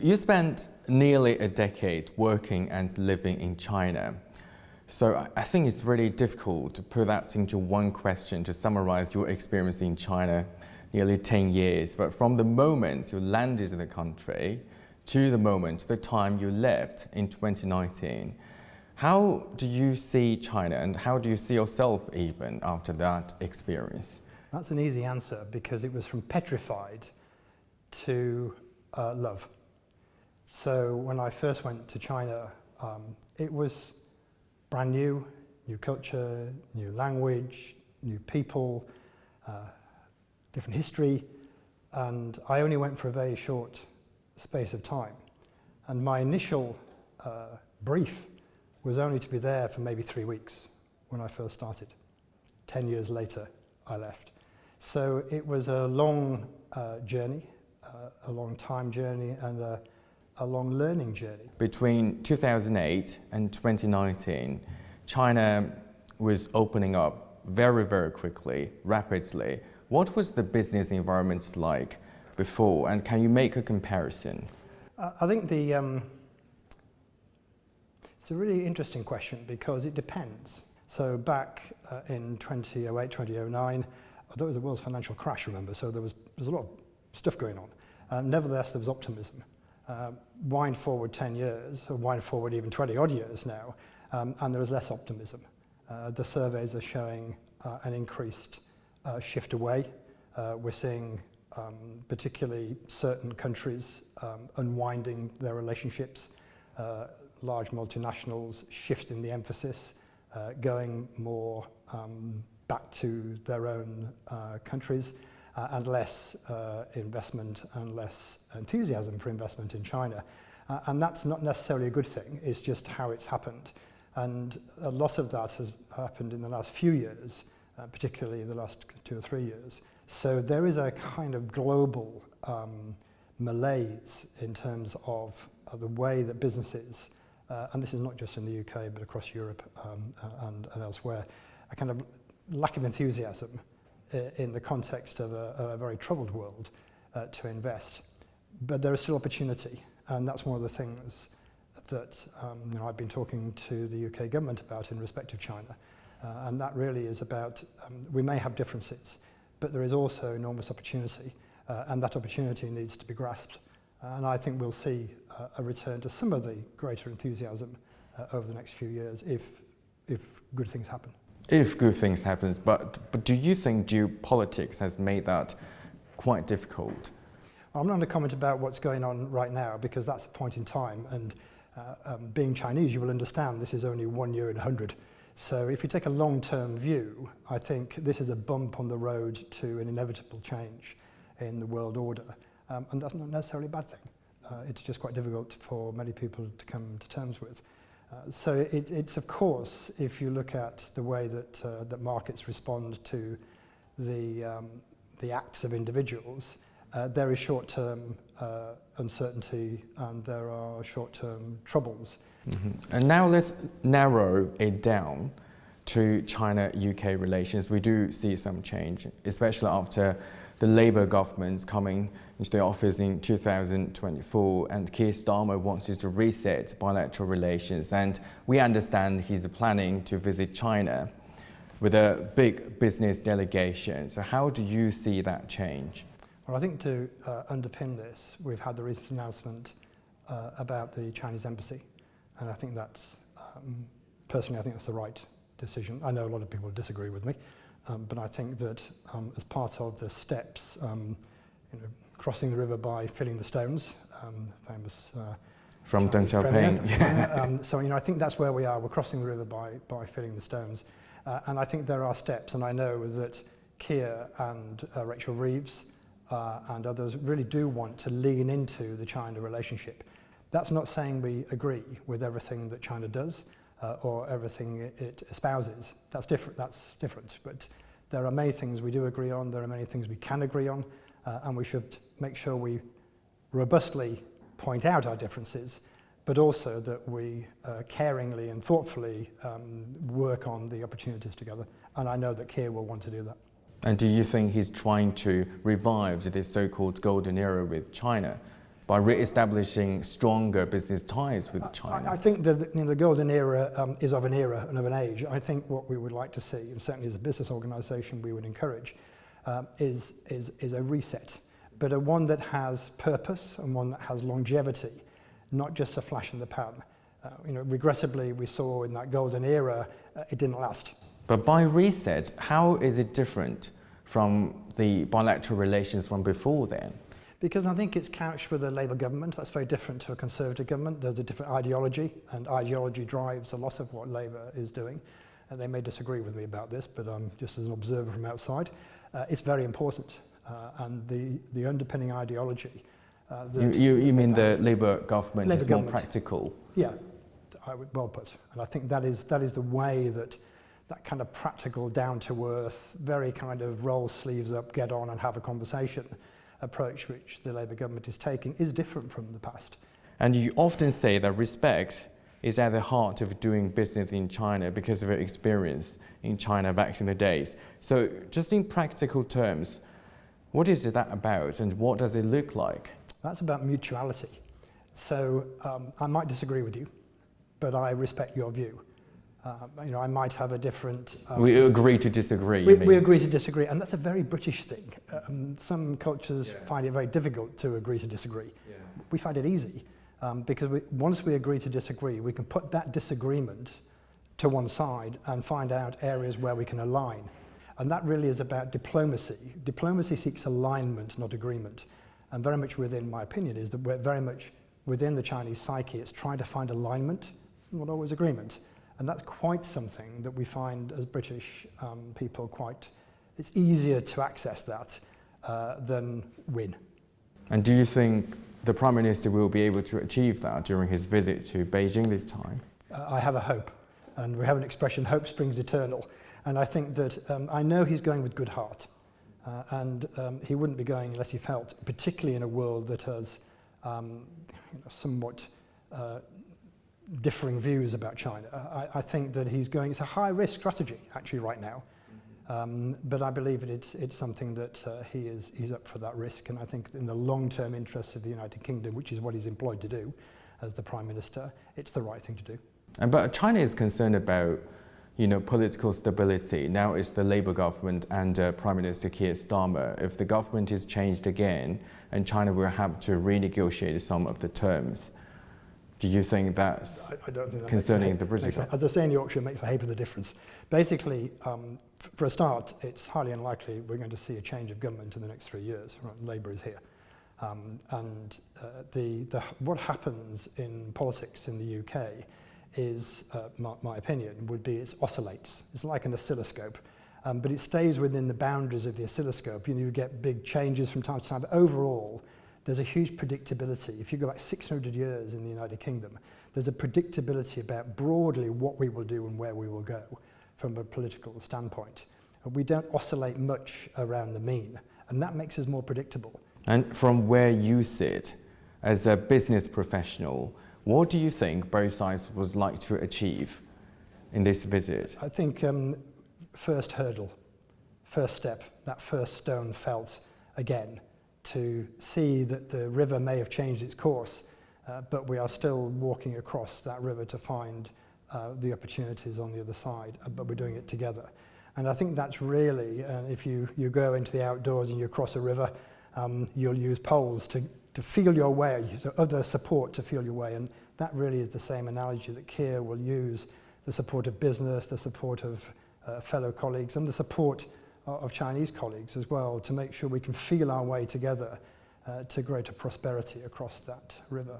You spent nearly a decade working and living in China. So I think it's really difficult to put that into one question to summarize your experience in China, nearly 10 years. But from the moment you landed in the country to the time you left in 2019, how do you see China and how do you see yourself even after that experience? That's an easy answer because it was from petrified to love. So when I first went to China, it was brand new culture, new language, new people, different history, and I only went for a very short space of time. And my initial brief was only to be there for maybe 3 weeks when I first started. 10 years later, I left. So it was a long journey, a long time journey, and a long learning journey. Between 2008 and 2019, China was opening up very, very quickly, rapidly. What was the business environment like before, and can you make a comparison? I think it's a really interesting question because it depends. So back in 2008, 2009, there was the world's financial crash, remember, so there was a lot of stuff going on. Nevertheless, there was optimism. Wind forward 10 years, or wind forward even 20 odd years now, and there is less optimism. The surveys are showing an increased shift away. We're seeing particularly certain countries unwinding their relationships, large multinationals shifting the emphasis, going more back to their own countries, and less investment and less enthusiasm for investment in China. And that's not necessarily a good thing, it's just how it's happened. And a lot of that has happened in the last few years, particularly the last 2 or 3 years. So there is a kind of global malaise in terms of the way that businesses, and this is not just in the UK but across Europe and elsewhere, a kind of lack of enthusiasm in the context of a very troubled world to invest. But there is still opportunity, and that's one of the things that I've been talking to the UK government about in respect of China. And that really is about, we may have differences, but there is also enormous opportunity, and that opportunity needs to be grasped. And I think we'll see a return to some of the greater enthusiasm over the next few years if good things happen. If good things happen, but do you think geopolitics has made that quite difficult? I'm not going to comment about what's going on right now because that's a point in time, and being Chinese, you will understand this is only 1 year in 100. So if you take a long-term view, I think this is a bump on the road to an inevitable change in the world order, and that's not necessarily a bad thing. It's just quite difficult for many people to come to terms with. So it's of course, if you look at the way that markets respond to the acts of individuals, there is short-term uncertainty and there are short-term troubles. Mm-hmm. And now let's narrow it down to China-UK relations. We do see some change, especially after the Labour government coming into the office in 2024, and Keir Starmer wants to reset bilateral relations, and we understand he's planning to visit China with a big business delegation. So how do you see that change? Well, I think to underpin this, we've had the recent announcement about the Chinese embassy, and I think that's, personally, I think that's the right decision. I know a lot of people disagree with me, but I think that as part of the steps, crossing the river by filling the stones, famous from Deng Xiaoping. So I think that's where we are. We're crossing the river by filling the stones, and I think there are steps, and I know that Keir and Rachel Reeves and others really do want to lean into the China relationship. That's not saying we agree with everything that China does or everything it espouses. That's different. But there are many things we do agree on. There are many things we can agree on, and we should make sure we robustly point out our differences, but also that we caringly and thoughtfully work on the opportunities together. And I know that Keir will want to do that. And do you think he's trying to revive this so-called golden era with China by re-establishing stronger business ties with China? I think that the golden era is of an era and of an age. I think what we would like to see, and certainly as a business organisation we would encourage, is a reset, but a one that has purpose and one that has longevity, not just a flash in the pan. Regrettably, we saw in that golden era, it didn't last. But by reset, how is it different from the bilateral relations from before then? Because I think it's couched with a Labour government. That's very different to a Conservative government. There's a different ideology, and ideology drives a lot of what Labour is doing. And they may disagree with me about this, but I'm just as an observer from outside. It's very important, and the underpinning ideology. You mean the Labour government Labour is government. more practical? Yeah, I would well put. And I think that is the way that kind of practical, down-to-earth, very kind of roll sleeves up, get on and have a conversation approach which the Labour government is taking is different from the past. And you often say that respect is at the heart of doing business in China because of your experience in China back in the days. So just in practical terms, what is that about and what does it look like? That's about mutuality. So I might disagree with you, but I respect your view. I might have a different... we agree to disagree, we agree to disagree, and that's a very British thing. Some cultures find it very difficult to agree to disagree. Yeah. We find it easy, because once we agree to disagree, we can put that disagreement to one side and find out areas where we can align. And that really is about diplomacy. Diplomacy seeks alignment, not agreement. And very much within, my opinion, is that we're very much within the Chinese psyche. It's trying to find alignment, not always agreement. And that's quite something that we find as British people it's easier to access that than win. And do you think the Prime Minister will be able to achieve that during his visit to Beijing this time? I have a hope, and we have an expression, hope springs eternal. And I think that, I know he's going with good heart, and he wouldn't be going unless he felt, particularly in a world that has somewhat differing views about China. I think that he's going, it's a high-risk strategy, actually, right now. But I believe it's something that he's up for that risk, and I think in the long-term interests of the United Kingdom, which is what he's employed to do as the Prime Minister, it's the right thing to do. But China is concerned about political stability. Now it's the Labour government and Prime Minister Keir Starmer. If the government is changed again and China will have to renegotiate some of the terms, do you think that's I don't think that concerning the British? As I say in Yorkshire, it makes a heap of the difference. Basically, for a start, it's highly unlikely we're going to see a change of government in the next 3 years. Right? Labour is here. What happens in politics in the UK is, my opinion, would be it oscillates. It's like an oscilloscope, but it stays within the boundaries of the oscilloscope. You get big changes from time to time, but overall, there's a huge predictability. If you go back 600 years in the United Kingdom, there's a predictability about broadly what we will do and where we will go from a political standpoint. We don't oscillate much around the mean, and that makes us more predictable. And from where you sit, as a business professional, what do you think both sides would like to achieve in this visit? I think first hurdle, first step, that first stone felt again, to see that the river may have changed its course, but we are still walking across that river to find the opportunities on the other side, but we're doing it together. And I think that's really, if you go into the outdoors and you cross a river, you'll use poles to feel your way, so other support to feel your way, and that really is the same analogy that Keir will use, the support of business, the support of fellow colleagues, and the support of Chinese colleagues as well, to make sure we can feel our way together to greater prosperity across that river.